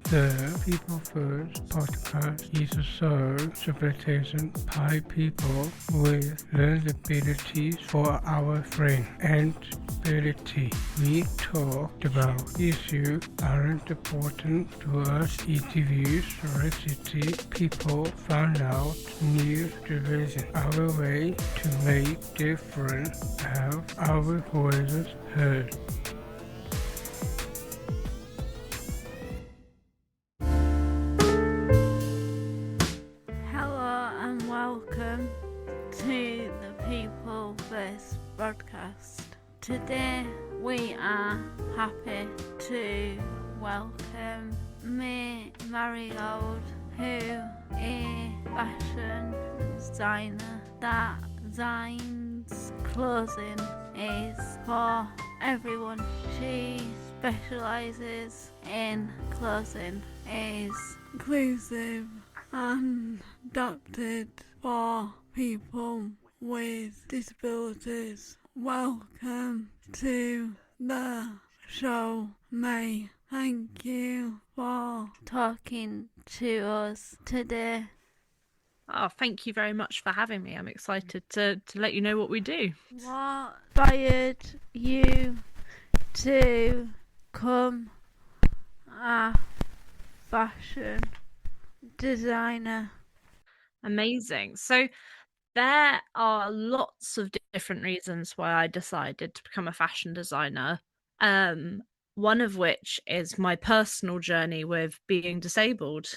The People First podcast is a show representing by people with learning abilities for our friends and ability. We talk about issues that aren't important to us. Interviews, curiosity, people find out new division. Our way to make difference, have our voices heard. Welcome to the People First broadcast. Today we are happy to welcome Marigold, who is a fashion designer that designs clothing is for everyone. She specialises in clothing is inclusive and adapted for people with disabilities. Welcome to the show, May. Thank you for talking to us today. Oh, thank you very much for having me. I'm excited to let you know what we do. What inspired you to come a fashion designer? Amazing. So there are lots of different reasons why I decided to become a fashion designer. One of which is my personal journey with being disabled.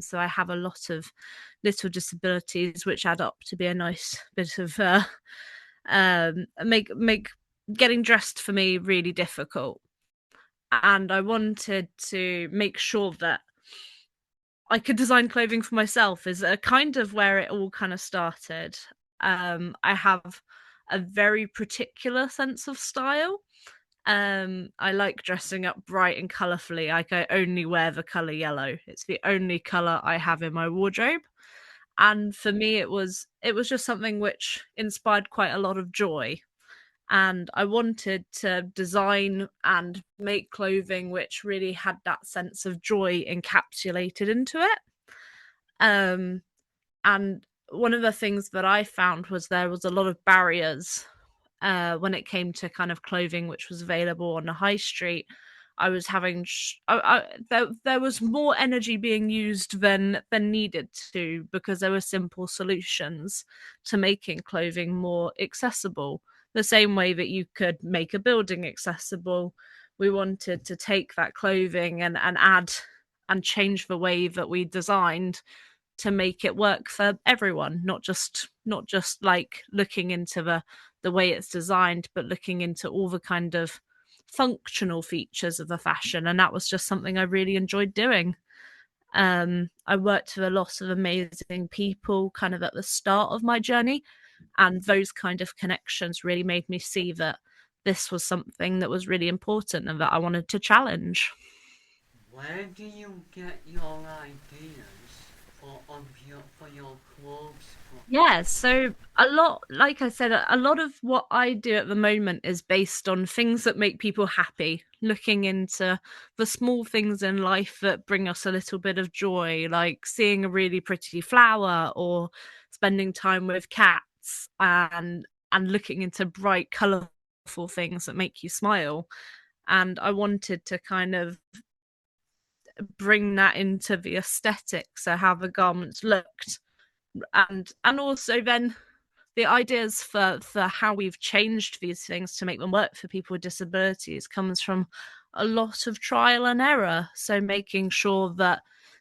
So I have a lot of little disabilities which add up to be a nice bit of make getting dressed for me really difficult. And I wanted to make sure that I could design clothing for myself is a kind of where it all kind of started. I have a very particular sense of style. I like dressing up bright and colourfully. I only wear the colour yellow. It's the only colour I have in my wardrobe. And for me, it was just something which inspired quite a lot of joy. And I wanted to design and make clothing which really had that sense of joy encapsulated into it. And one of the things that I found was there was a lot of barriers when it came to kind of clothing which was available on the high street. I was having there was more energy being used than needed to, because there were simple solutions to making clothing more accessible. The same way that you could make a building accessible, we wanted to take that clothing and add and change the way that we designed to make it work for everyone, not just like looking into the way it's designed, but looking into all the kind of functional features of the fashion. And that was just something I really enjoyed doing. I worked with a lot of amazing people kind of at the start of my journey, and those kind of connections really made me see that this was something that was really important and that I wanted to challenge. Where do you get your ideas for your clothes? Yeah, so a lot, like I said, a lot of what I do at the moment is based on things that make people happy, looking into the small things in life that bring us a little bit of joy, like seeing a really pretty flower or spending time with cats, and looking into bright, colourful things that make you smile. And I wanted to kind of bring that into the aesthetic, so how the garments looked, and also then the ideas for how we've changed these things to make them work for people with disabilities comes from a lot of trial and error. So making sure that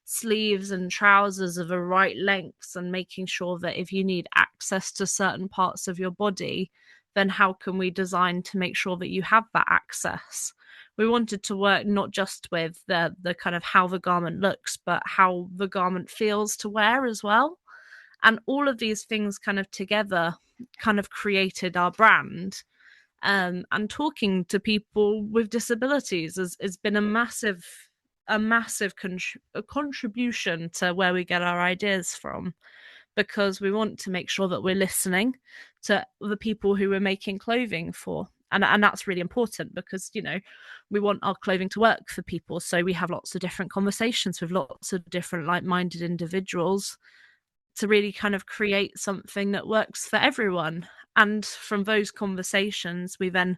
sleeves and trousers are the right lengths, and making sure that if you need access to certain parts of your body, then how can we design to make sure that you have that access? We wanted to work not just with the kind of how the garment looks, but how the garment feels to wear as well. And all of these things kind of together kind of created our brand. And talking to people with disabilities has been a massive contribution to where we get our ideas from, because we want to make sure that we're listening to the people who we're making clothing for. and that's really important because, you know, we want our clothing to work for people. So we have lots of different conversations with lots of different like-minded individuals to really kind of create something that works for everyone. And from those conversations, we then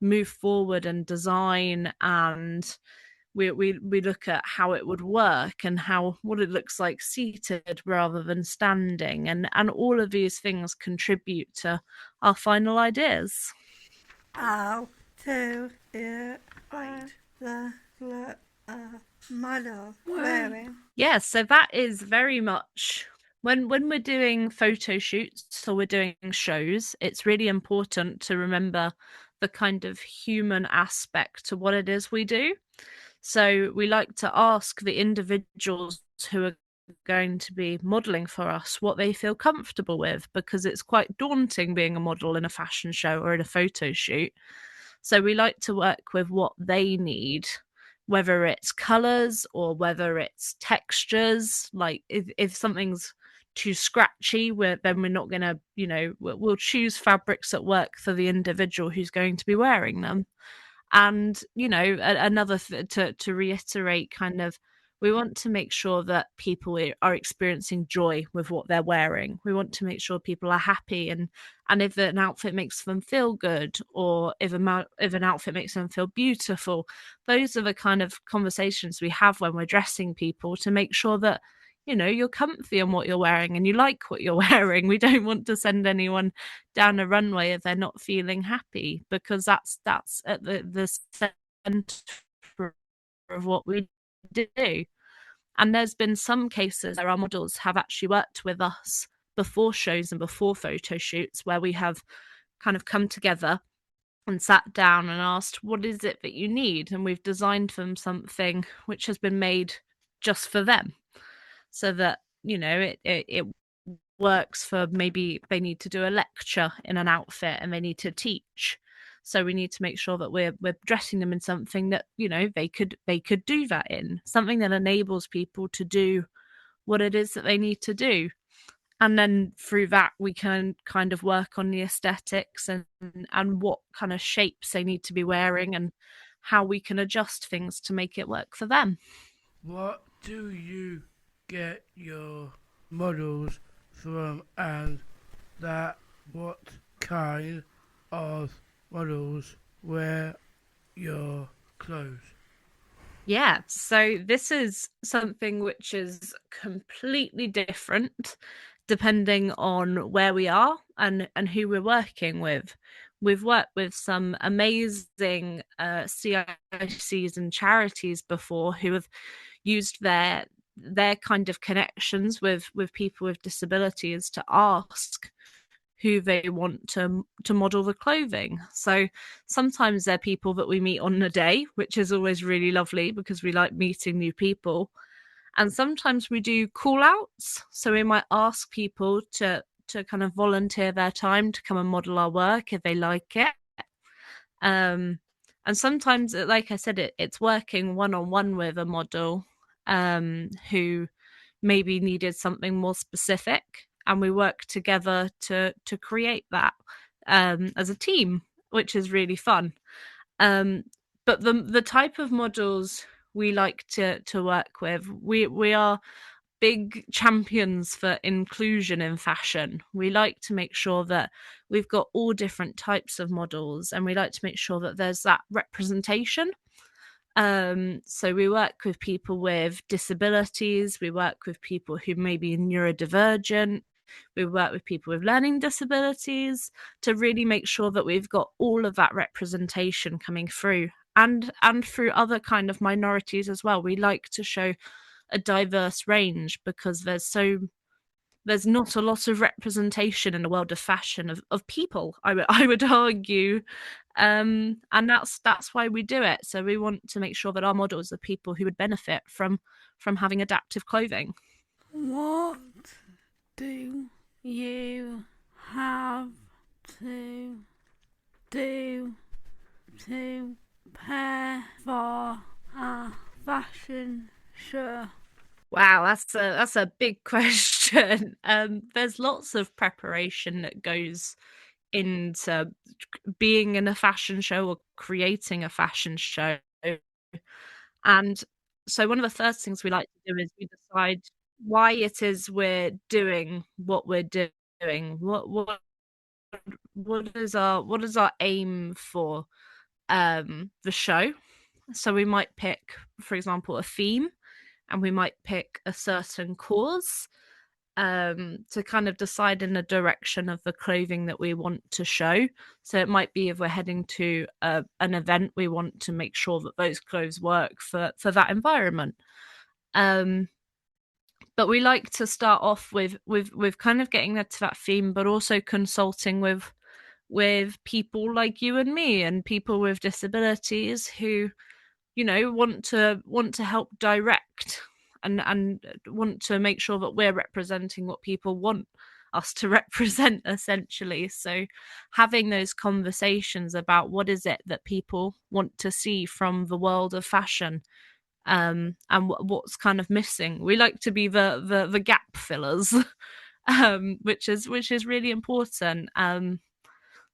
move forward and design, and we look at how it would work and what it looks like seated rather than standing, and all of these things contribute to our final ideas. How to the model wearing? Yeah, so that is very much when we're doing photo shoots or we're doing shows, it's really important to remember the kind of human aspect to what it is we do. So we like to ask the individuals who are going to be modeling for us what they feel comfortable with, because it's quite daunting being a model in a fashion show or in a photo shoot. So we like to work with what they need, whether it's colors or whether it's textures. Like if something's too scratchy, then we're not going to, you know, we'll choose fabrics that work for the individual who's going to be wearing them. And, you know, another to reiterate, kind of, we want to make sure that people are experiencing joy with what they're wearing. We want to make sure people are happy, and if an outfit makes them feel good, or if an outfit makes them feel beautiful, those are the kind of conversations we have when we're dressing people to make sure that, you know, you're comfy on what you're wearing and you like what you're wearing. We don't want to send anyone down a runway if they're not feeling happy, because that's at the center of what we do. And there's been some cases where our models have actually worked with us before shows and before photo shoots, where we have kind of come together and sat down and asked, what is it that you need? And we've designed them something which has been made just for them, so that, you know, it works for, maybe they need to do a lecture in an outfit and they need to teach. So we need to make sure that we're dressing them in something that, you know, they could do that in, something that enables people to do what it is that they need to do. And then through that, we can kind of work on the aesthetics and what kind of shapes they need to be wearing and how we can adjust things to make it work for them. What do you get your models from, and what kind of models wear your clothes? Yeah, so this is something which is completely different depending on where we are and who we're working with. We've worked with some amazing CICs and charities before who have used their kind of connections with people with disabilities to ask who they want to model the clothing. So sometimes they're people that we meet on a day, which is always really lovely because we like meeting new people. And sometimes we do call outs. So we might ask people to kind of volunteer their time to come and model our work if they like it. And sometimes, like I said, it's working one-on-one with a model who maybe needed something more specific, and we work together to create that as a team, which is really fun. But the type of models we like to work with, we are big champions for inclusion in fashion. We like to make sure that we've got all different types of models, and we like to make sure that there's that representation. So we work with people with disabilities, we work with people who may be neurodivergent, we work with people with learning disabilities, to really make sure that we've got all of that representation coming through, and through other kind of minorities as well. We like to show a diverse range because there's not a lot of representation in the world of fashion of people, I would argue, and that's why we do it. So we want to make sure that our models are people who would benefit from having adaptive clothing. What do you have to do to prepare for a fashion show? Wow, that's a big question. There's lots of preparation that goes into being in a fashion show or creating a fashion show. And so one of the first things we like to do is we decide why it is we're doing what we're doing. What is our aim for the show? So we might pick, for example, a theme, and we might pick a certain cause to kind of decide in the direction of the clothing that we want to show. So it might be if we're heading to an event, we want to make sure that those clothes work for that environment. But we like to start off with kind of getting to that theme, but also consulting with people like you and me and people with disabilities who, you know, want to help direct and want to make sure that we're representing what people want us to represent, essentially. So having those conversations about what is it that people want to see from the world of fashion, and what's kind of missing. We like to be the gap fillers, which is really important.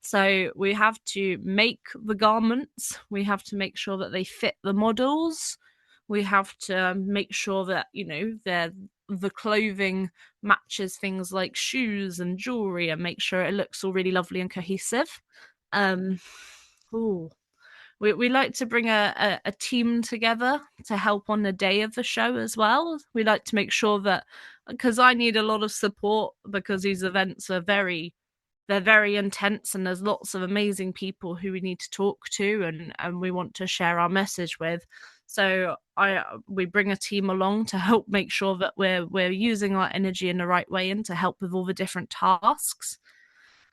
So we have to make the garments, we have to make sure that they fit the models, we have to make sure that, you know, the clothing matches things like shoes and jewelry, and make sure it looks all really lovely and cohesive. We like to bring a team together to help on the day of the show as well. We like to make sure that, because I need a lot of support, because these events are they're very intense, and there's lots of amazing people who we need to talk to and we want to share our message with. So we bring a team along to help make sure that we're using our energy in the right way and to help with all the different tasks.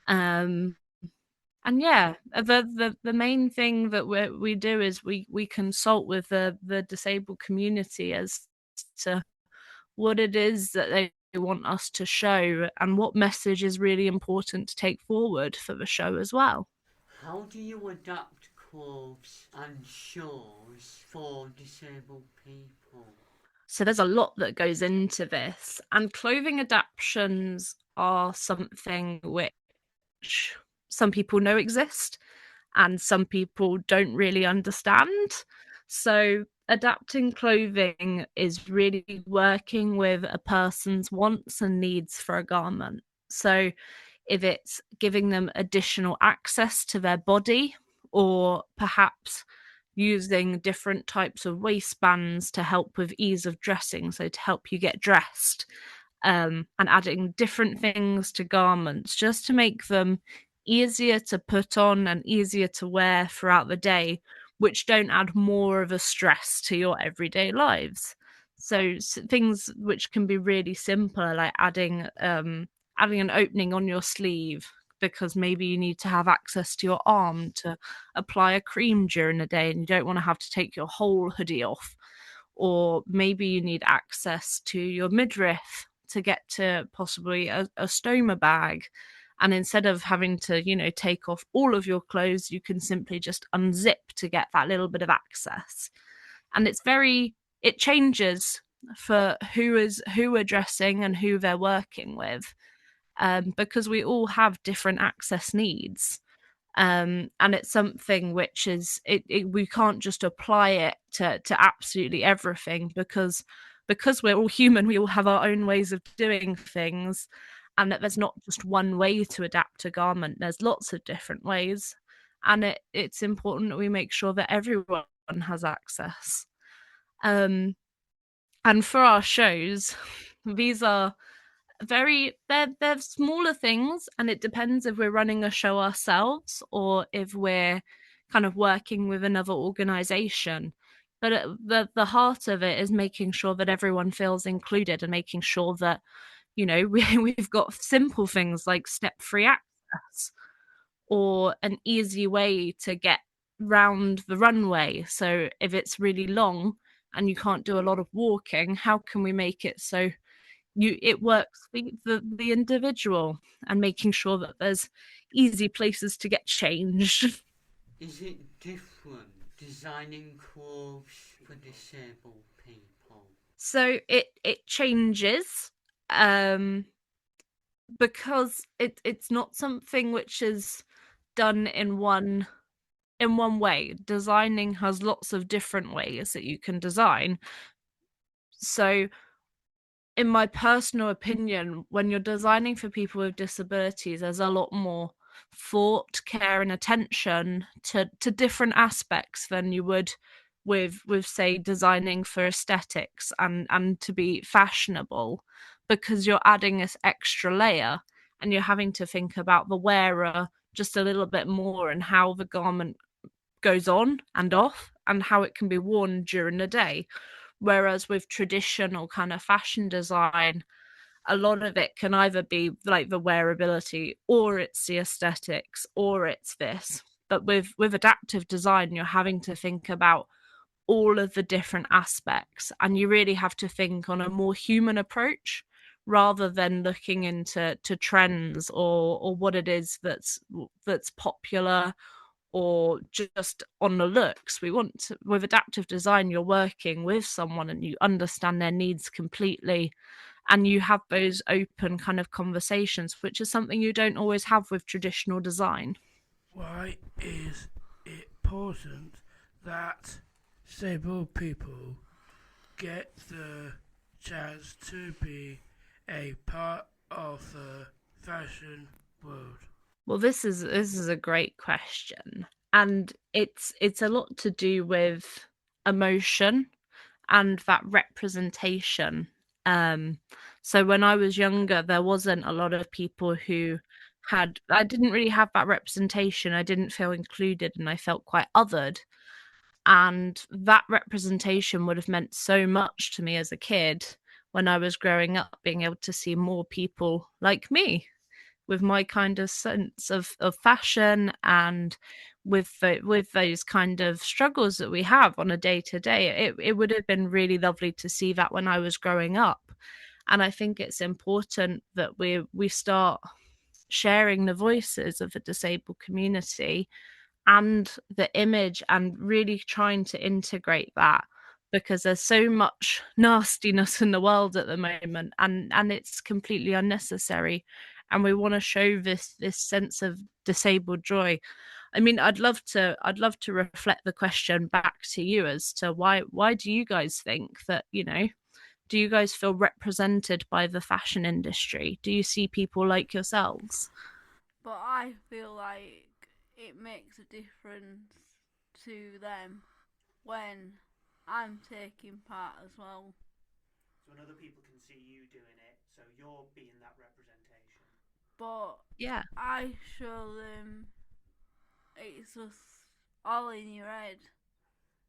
And yeah, the main thing that we do is we consult with the disabled community as to what it is that they want us to show and what message is really important to take forward for the show as well. How do you adapt clothes and shows for disabled people? So there's a lot that goes into this, and clothing adaptations are something which some people know exist and some people don't really understand. So adapting clothing is really working with a person's wants and needs for a garment. So if it's giving them additional access to their body, or perhaps using different types of waistbands to help with ease of dressing, so to help you get dressed, and adding different things to garments just to make them easier to put on and easier to wear throughout the day, which don't add more of a stress to your everyday lives. So things which can be really simple, like adding an opening on your sleeve, because maybe you need to have access to your arm to apply a cream during the day and you don't want to have to take your whole hoodie off. Or maybe you need access to your midriff to get to possibly a stoma bag. And instead of having to, you know, take off all of your clothes, you can simply just unzip to get that little bit of access. And it changes for who we're dressing and who they're working with, because we all have different access needs. And it's something which is we can't just apply it to absolutely everything, because we're all human, we all have our own ways of doing things, and that there's not just one way to adapt a garment, there's lots of different ways, and it's important that we make sure that everyone has access. And for our shows, these are they're smaller things, and it depends if we're running a show ourselves or if we're kind of working with another organization. But the heart of it is making sure that everyone feels included and making sure that, you know, we've got simple things like step-free access or an easy way to get round the runway. So if it's really long and you can't do a lot of walking, how can we make it so it works for the individual, and making sure that there's easy places to get changed. Is it different designing clothes for disabled people? So it changes. because it's not something which is done in one way. Designing has lots of different ways that you can design. So in my personal opinion, when you're designing for people with disabilities, there's a lot more thought, care, and attention to different aspects than you would with say designing for aesthetics and to be fashionable, because you're adding this extra layer and you're having to think about the wearer just a little bit more and how the garment goes on and off and how it can be worn during the day. Whereas with traditional kind of fashion design, a lot of it can either be like the wearability, or it's the aesthetics, or it's this. But with adaptive design, you're having to think about all of the different aspects, and you really have to think on a more human approach rather than looking into trends or what it is that's popular, or just on the looks. We want to, with adaptive design, you're working with someone and you understand their needs completely, and you have those open kind of conversations, which is something you don't always have with traditional design. Why is it important that disabled people get the chance to be a part of the fashion world? Well, this is a great question, and it's a lot to do with emotion and that representation. So when I was younger, there wasn't a lot of people who I didn't really have that representation. I didn't feel included, and I felt quite othered. And that representation would have meant so much to me as a kid when I was growing up, being able to see more people like me with my kind of sense of fashion, and with those kind of struggles that we have on a day to day. It would have been really lovely to see that when I was growing up. And I think it's important that we start sharing the voices of the disabled community and the image, and really trying to integrate that, because there's so much nastiness in the world at the moment, and it's completely unnecessary, and we want to show this sense of disabled joy. I mean, I'd love to reflect the question back to you as to why do you guys think that, do you guys feel represented by the fashion industry? Do you see people like yourselves? But I feel like it makes a difference to them when I'm taking part as well. So when other people can see you doing it, so you're being that representation. But Yeah. I show them it's just all in your head.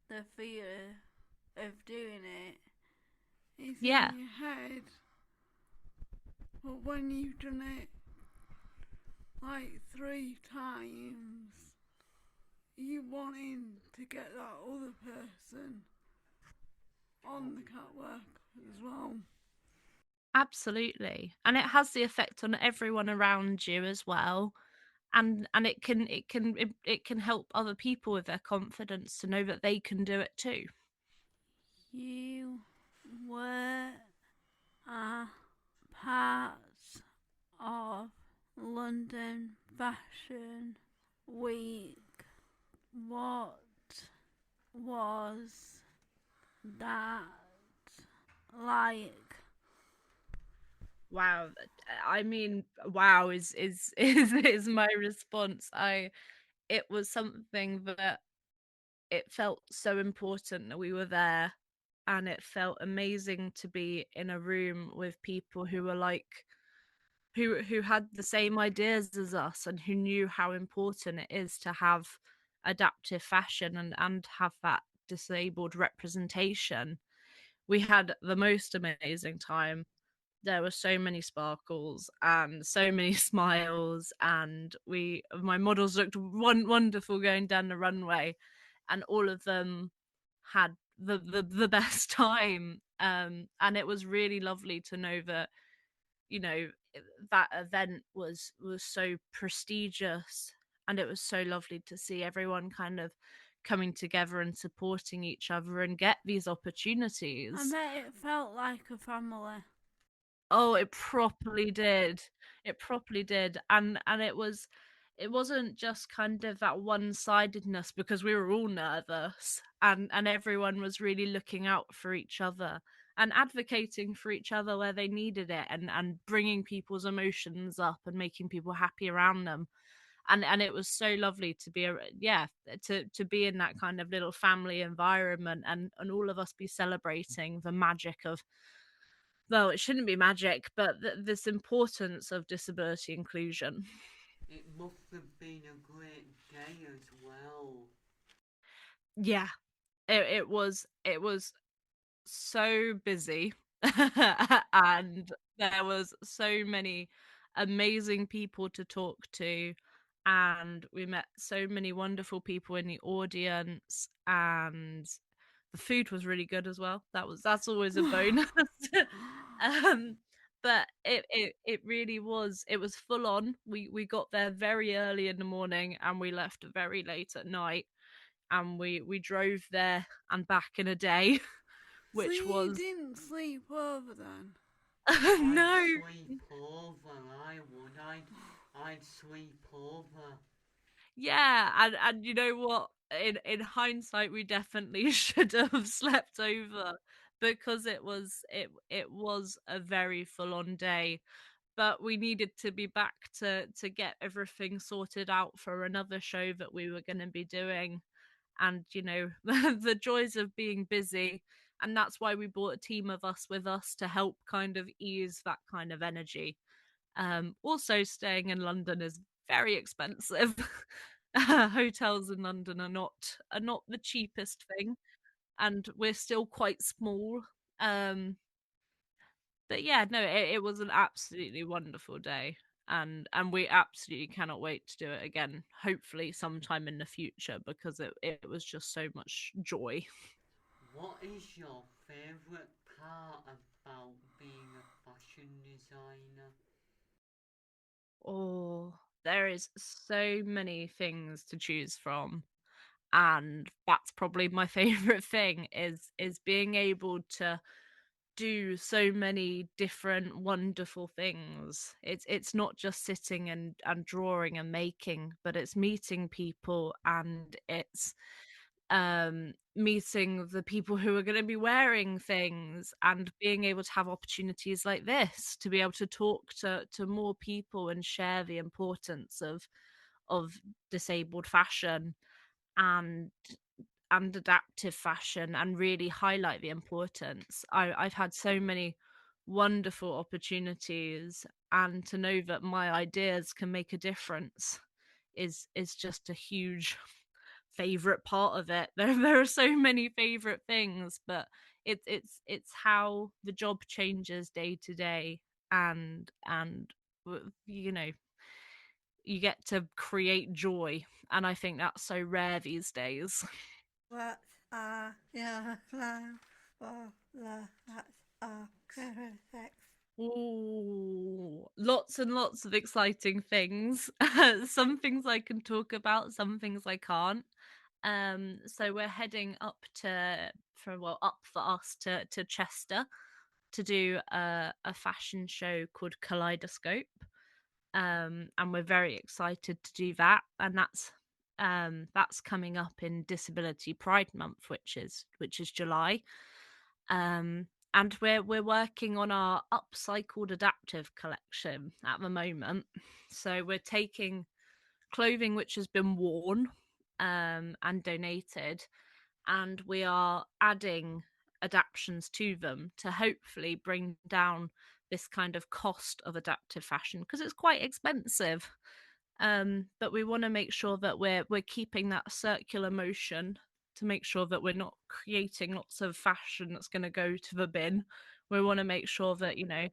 The fear of doing it is in your head. But when you've done it like 3 times, you wanting to get that other person on the catwalk as well. Absolutely. And it has the effect on everyone around you as well. And it can help other people with their confidence to know that they can do it too. You were a part of London Fashion Week. What was that like? Wow. I mean, wow is my response. It was something that it felt so important that we were there, and it felt amazing to be in a room with people who were like who had the same ideas as us, and who knew how important it is to have adaptive fashion and have that disabled representation. We had the most amazing time. There were so many sparkles and so many smiles, and my models looked wonderful going down the runway, and all of them had the best time. And it was really lovely to know that, that event was so prestigious, and it was so lovely to see everyone kind of coming together and supporting each other and get these opportunities. I bet it felt like a family. Oh, it properly did. It properly did. And it wasn't just kind of that one-sidedness because we were all nervous and everyone was really looking out for each other and advocating for each other where they needed it and bringing people's emotions up and making people happy around them. And it was so lovely to be yeah, to be in that kind of little family environment and all of us be celebrating the magic of, well, it shouldn't be magic, but this importance of disability inclusion. It must have been a great day as well. Yeah, it was so busy and there was so many amazing people to talk to, and we met so many wonderful people in the audience, and the food was really good as well. That's always a bonus. um but it really was, it was full on. We got there very early in the morning and we left very late at night, and we drove there and back in a day. So Which you was didn't sleep over then? I'd no. sleep over, I would. I'd sleep over. Yeah, and you know what? In hindsight, we definitely should have slept over because it was a very full on day. But we needed to be back to get everything sorted out for another show that we were going to be doing, and you know the joys of being busy. And that's why we brought a team of us with us to help kind of ease that kind of energy. Also, staying in London is very expensive. Hotels in London are not the cheapest thing, and we're still quite small. Um, but yeah, no, it was an absolutely wonderful day, and we absolutely cannot wait to do it again. Hopefully, sometime in the future, because it was just so much joy. What is your favourite part about being a fashion designer? Oh, there is so many things to choose from, and that's probably my favorite thing is being able to do so many different wonderful things. It's not just sitting and drawing and making, but it's meeting people, and it's meeting the people who are going to be wearing things and being able to have opportunities like this to be able to talk to more people and share the importance of disabled fashion and adaptive fashion and really highlight the importance. I've had so many wonderful opportunities, and to know that my ideas can make a difference is just a huge favorite part of it. There are so many favorite things, but it's how the job changes day to day, and you know, you get to create joy, and I think that's so rare these days. What are your plans for the rest of Christmas? Ooh, lots and lots of exciting things. Some things I can talk about, some things I can't. So we're heading up up for us to Chester to do a fashion show called Kaleidoscope. And we're very excited to do that. And that's coming up in Disability Pride Month, which is July. And we're working on our upcycled adaptive collection at the moment. So we're taking clothing which has been worn and donated, and we are adding adaptions to them to hopefully bring down this kind of cost of adaptive fashion because it's quite expensive. But we want to make sure that we're keeping that circular motion to make sure that we're not creating lots of fashion that's going to go to the bin. We want to make sure that, you know,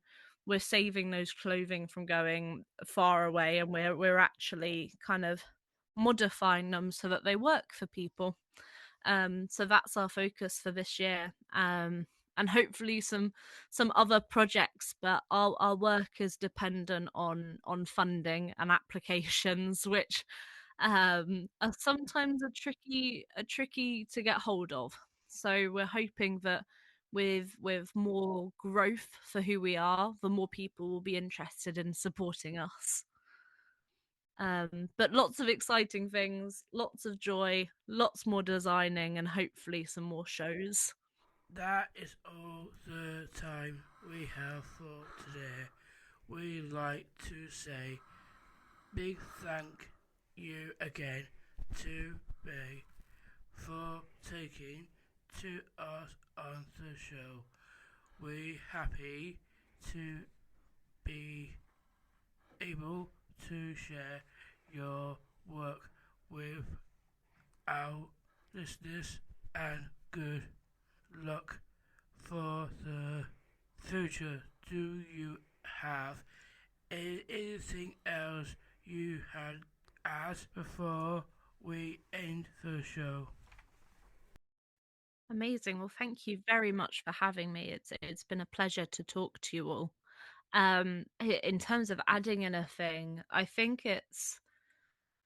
we're saving those clothing from going far away, and we're actually kind of modifying them so that they work for people. So that's our focus for this year. And hopefully some other projects, but our work is dependent on funding and applications, which are sometimes a tricky to get hold of. So we're hoping that with more growth for who we are, the more people will be interested in supporting us. But lots of exciting things, lots of joy, lots more designing, and hopefully some more shows. That is all the time we have for today. We'd like to say big thank you again to Bay for taking to us on the show. We're happy to be able to share your work with our listeners, and good luck for the future. Do you have anything else you had asked before we end the show? Amazing. Well, thank you very much for having me. It's been a pleasure to talk to you all. In terms of adding anything, I think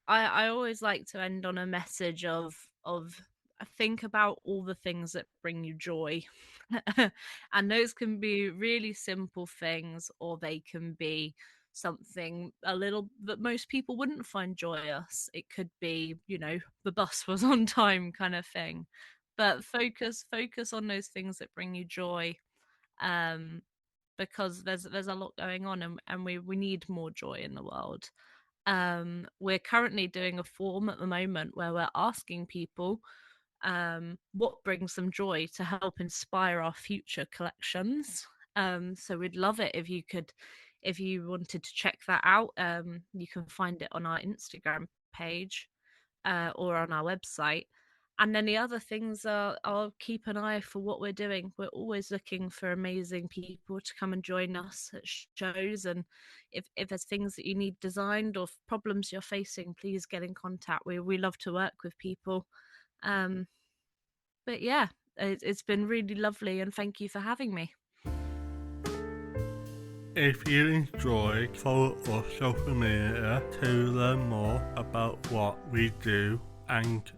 I always like to end on a message of think about all the things that bring you joy. And those can be really simple things, or they can be something a little that most people wouldn't find joyous. It could be, the bus was on time kind of thing. But focus on those things that bring you joy. Because there's a lot going on, and we need more joy in the world. We're currently doing a form at the moment where we're asking people what brings them joy to help inspire our future collections. So we'd love it if you wanted to check that out. You can find it on our Instagram page or on our website. And then the other things are, I'll keep an eye for what we're doing. We're always looking for amazing people to come and join us at shows. And if there's things that you need designed or problems you're facing, please get in contact. We love to work with people. But yeah, it's been really lovely, and thank you for having me. If you enjoyed, follow us social media to learn more about what we do and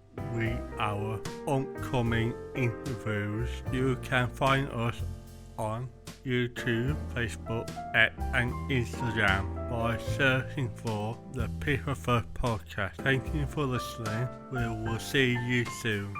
our upcoming interviews. You can find us on YouTube, Facebook, X, and Instagram by searching for the People First Podcast. Thank you for listening. We will see you soon.